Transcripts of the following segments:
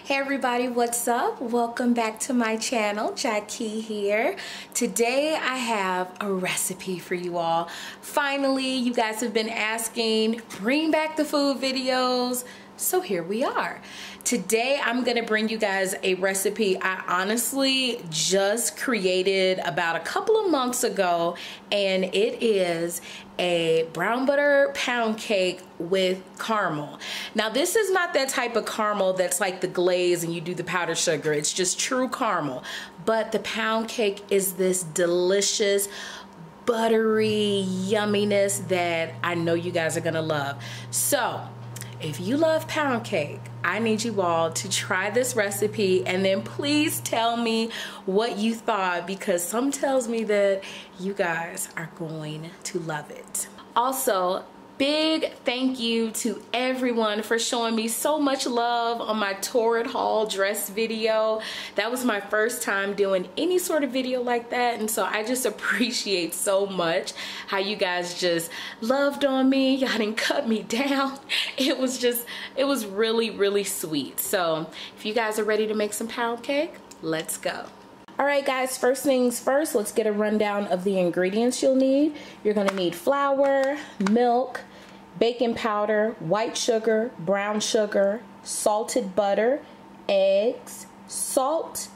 Hey everybody, what's up? Welcome back to my channel. Jacqui here. Today I have a recipe for you all. Finally, you guys have been asking, bring back the food videos. So here we are. Today I'm gonna bring you guys a recipe I honestly just created about a couple of months ago, and it is a brown butter pound cake with caramel. Now this is not that type of caramel that's like the glaze and you do the powdered sugar. It's just true caramel. But the pound cake is this delicious buttery yumminess that I know you guys are gonna love. So if you love pound cake, I need you all to try this recipe and then please tell me what you thought, because something tells me that you guys are going to love it. Also, big thank you to everyone for showing me so much love on my torrid haul dress video. That was my first time doing any sort of video like that, and so I just appreciate so much how you guys just loved on me. Y'all didn't cut me down. It was really sweet. So if you guys are ready to make some pound cake, let's go. Alright guys, first things first, let's get a rundown of the ingredients you'll need. You're gonna need flour, milk, baking powder, white sugar, brown sugar, salted butter, eggs, salt,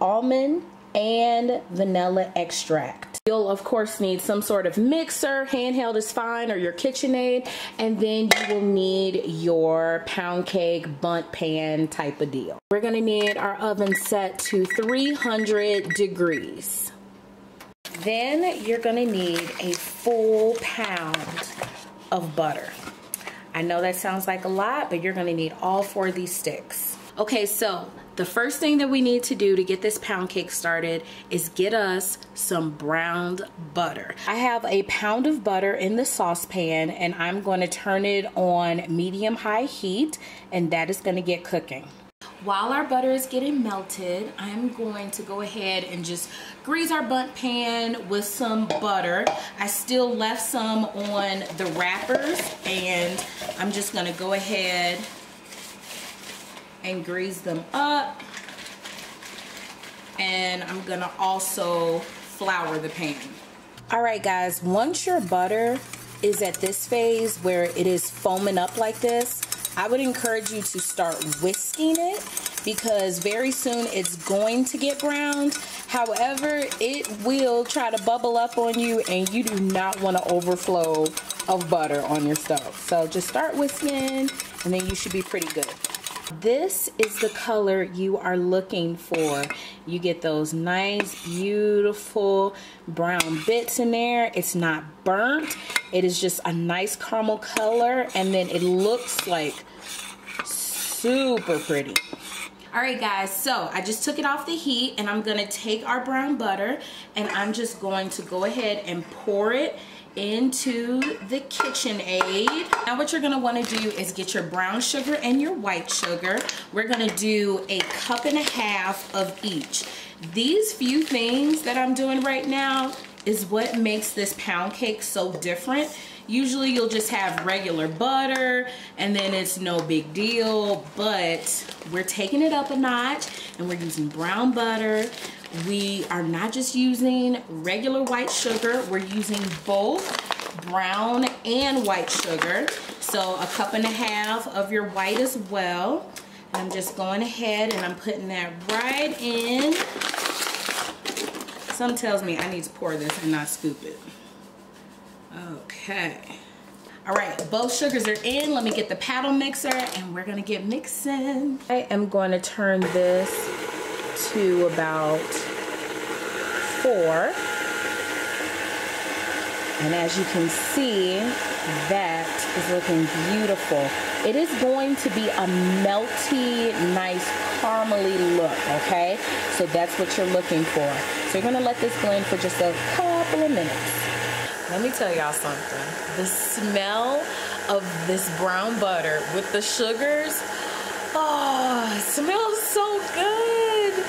almond, and vanilla extract. You'll of course need some sort of mixer, handheld is fine, or your KitchenAid, and then you will need your pound cake bundt pan type of deal. We're gonna need our oven set to 300 degrees. Then you're gonna need a full pound of butter. I know that sounds like a lot, but you're gonna need all 4 of these sticks. Okay, so the first thing that we need to do to get this pound cake started is get us some browned butter. I have a pound of butter in the saucepan, and I'm going to turn it on medium-high heat, and that is going to get cooking. While our butter is getting melted, I'm going to go ahead and just grease our bundt pan with some butter. I still left some on the wrappers, and I'm just going to go ahead and grease them up, and I'm gonna also flour the pan. Alright guys, once your butter is at this phase where it is foaming up like this, I would encourage you to start whisking it, because very soon it's going to get browned. However, it will try to bubble up on you, and you do not want to overflow of butter on your stove. So just start whisking, and then you should be pretty good. This is the color you are looking for. You get those nice, beautiful brown bits in there. It's not burnt. It is just a nice caramel color, and then it looks like super pretty. Alright guys, so I just took it off the heat, and I'm gonna take our brown butter, and I'm just going to go ahead and pour it into the KitchenAid. Now what you're gonna wanna do is get your brown sugar and your white sugar. We're gonna do 1.5 cups of each. These few things that I'm doing right now is what makes this pound cake so different. Usually you'll just have regular butter and then it's no big deal, but we're taking it up a notch and we're using brown butter. We are not just using regular white sugar, we're using both brown and white sugar. So 1.5 cups of your white as well. And I'm just going ahead and I'm putting that right in. Something tells me I need to pour this and not scoop it. Okay. All right, both sugars are in. Let me get the paddle mixer and we're gonna get mixing. I am going to turn this to about 4. And as you can see, that is looking beautiful. It is going to be a melty, nice, caramely look, okay? So that's what you're looking for. So you're gonna let this blend for just a couple of minutes. Let me tell y'all something. The smell of this brown butter with the sugars, oh, it smells so good.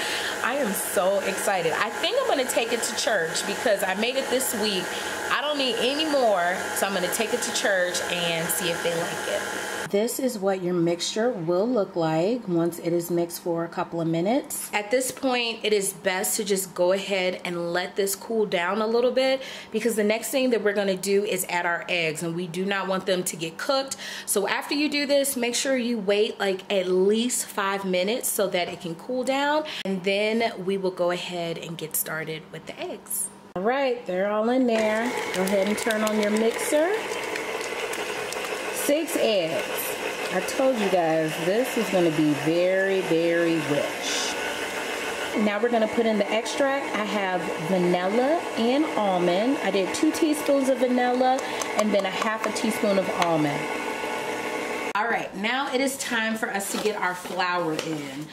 I am so excited. I think I'm gonna take it to church because I made it this week. I don't don't need any more, so I'm gonna take it to church and see if they like it. This is what your mixture will look like once it is mixed for a couple of minutes. At this point, it is best to just go ahead and let this cool down a little bit, because the next thing that we're gonna do is add our eggs, and we do not want them to get cooked. So after you do this, make sure you wait like at least 5 minutes so that it can cool down, and then we will go ahead and get started with the eggs. All right, they're all in there. Go ahead and turn on your mixer. 6 eggs. I told you guys, this is going to be very, very rich. Now we're going to put in the extract. I have vanilla and almond. I did 2 teaspoons of vanilla and then a ½ teaspoon of almond. All right, now it is time for us to get our flour in.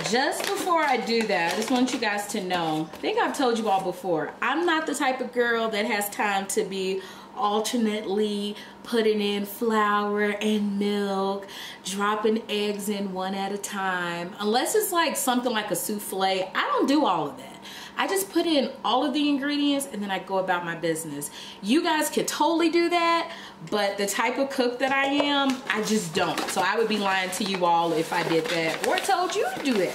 Just before I do that, I just want you guys to know, I think I've told you all before, I'm not the type of girl that has time to be alternately putting in flour and milk, dropping eggs in one at a time. Unless it's like something like a souffle, I don't do all of that. I just put in all of the ingredients and then I go about my business. You guys could totally do that, but the type of cook that I am, I just don't. So I would be lying to you all if I did that or told you to do that.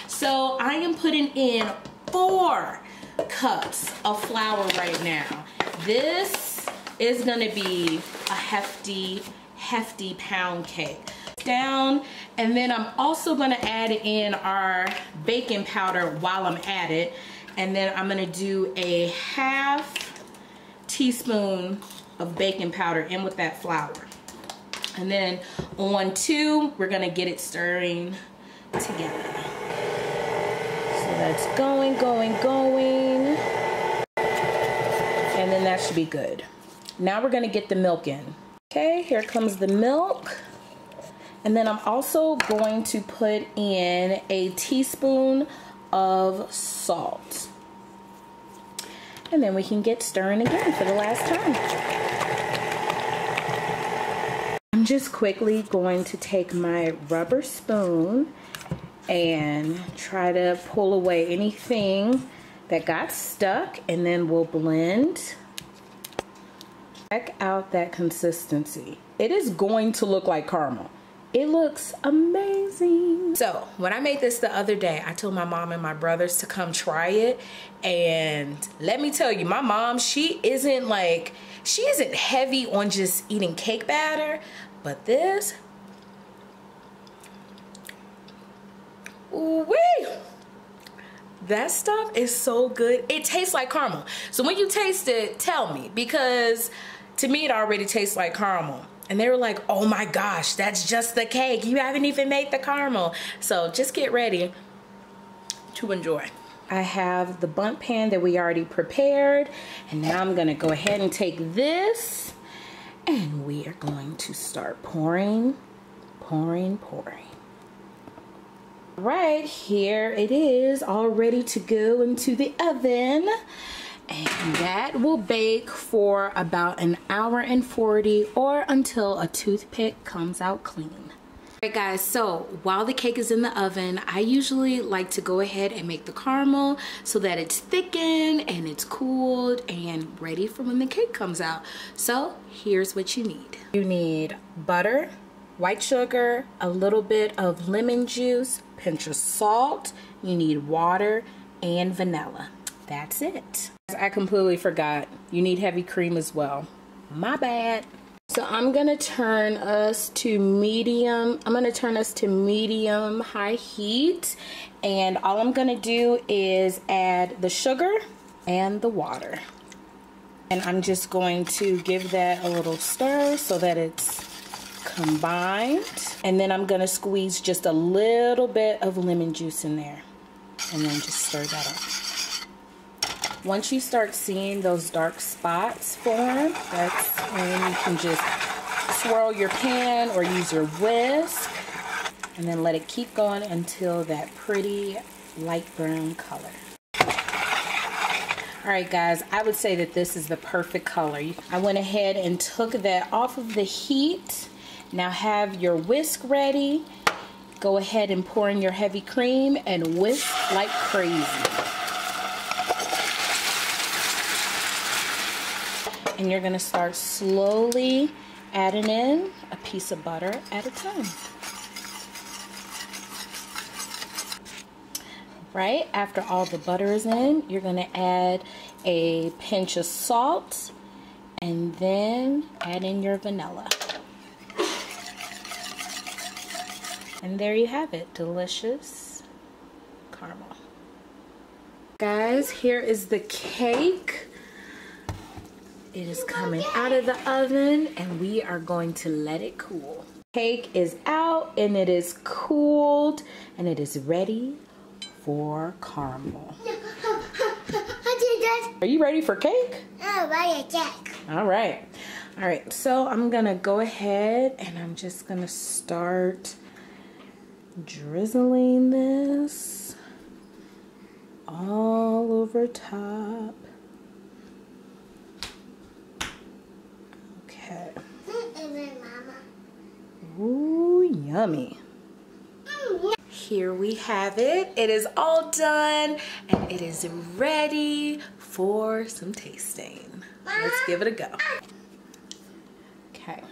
So I am putting in 4 cups of flour right now. This is gonna be a hefty pound cake. Down, and then I'm also gonna add in our baking powder while I'm at it, and then I'm gonna do a ½ teaspoon of baking powder in with that flour. And then on 2, we're gonna get it stirring together. So that's going. And then that should be good. Now we're gonna get the milk in. Okay, here comes the milk. And then I'm also going to put in a teaspoon of salt. And then we can get stirring again for the last time. I'm just quickly going to take my rubber spoon and try to pull away anything that got stuck, and then we'll blend. Check out that consistency. It is going to look like caramel. It looks amazing. So when I made this the other day, I told my mom and my brothers to come try it. And let me tell you, my mom, she isn't heavy on just eating cake batter, but this, ooh-wee, that stuff is so good. It tastes like caramel. So when you taste it, tell me, because to me it already tastes like caramel. And they were like, oh my gosh, that's just the cake. You haven't even made the caramel. So just get ready to enjoy. I have the bundt pan that we already prepared. And now I'm gonna go ahead and take this, and we are going to start pouring. Right, here it is, all ready to go into the oven. And that will bake for about 1 hour and 40, or until a toothpick comes out clean. Alright guys, so while the cake is in the oven, I usually like to go ahead and make the caramel so that it's thickened and it's cooled and ready for when the cake comes out. So here's what you need. You need butter, white sugar, a little bit of lemon juice, pinch of salt, you need water, and vanilla. That's it. I completely forgot. You need heavy cream as well. My bad. So I'm gonna turn us to medium. High heat, and all I'm gonna do is add the sugar and the water. And I'm just going to give that a little stir so that it's combined. And then I'm gonna squeeze just a little bit of lemon juice in there, and then just stir that up. Once you start seeing those dark spots form, that's when you can just swirl your pan or use your whisk, and then let it keep going until that pretty light brown color. Alright guys, I would say that this is the perfect color. I went ahead and took that off of the heat. Now have your whisk ready. Go ahead and pour in your heavy cream and whisk like crazy. and you're gonna start slowly adding in a piece of butter at a time. Right after all the butter is in, you're gonna add a pinch of salt and then add in your vanilla. And there you have it, delicious caramel. Guys, here is the cake. It is coming out of the oven and we are going to let it cool. Cake is out and it is cooled and it is ready for caramel. Are you ready for cake? All right. All right, so I'm gonna go ahead and I'm just gonna start drizzling this all over top. Okay. Ooh, yummy. Here we have it. It is all done and it is ready for some tasting. Let's give it a go. Okay.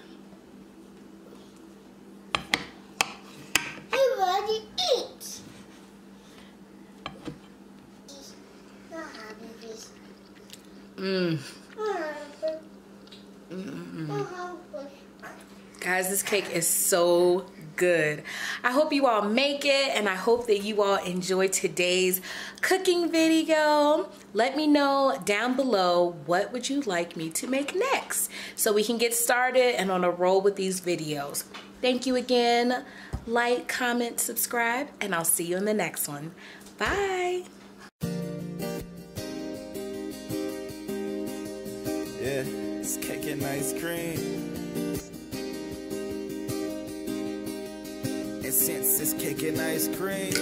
I'm ready to eat. Guys, this cake is so good. I hope you all make it and I hope that you all enjoy today's cooking video. Let me know down below what would you like me to make next so we can get started and on a roll with these videos. Thank you again. Like, comment, subscribe, and I'll see you in the next one. Bye. Yeah, it's cake and ice cream. And since it's cake and ice cream,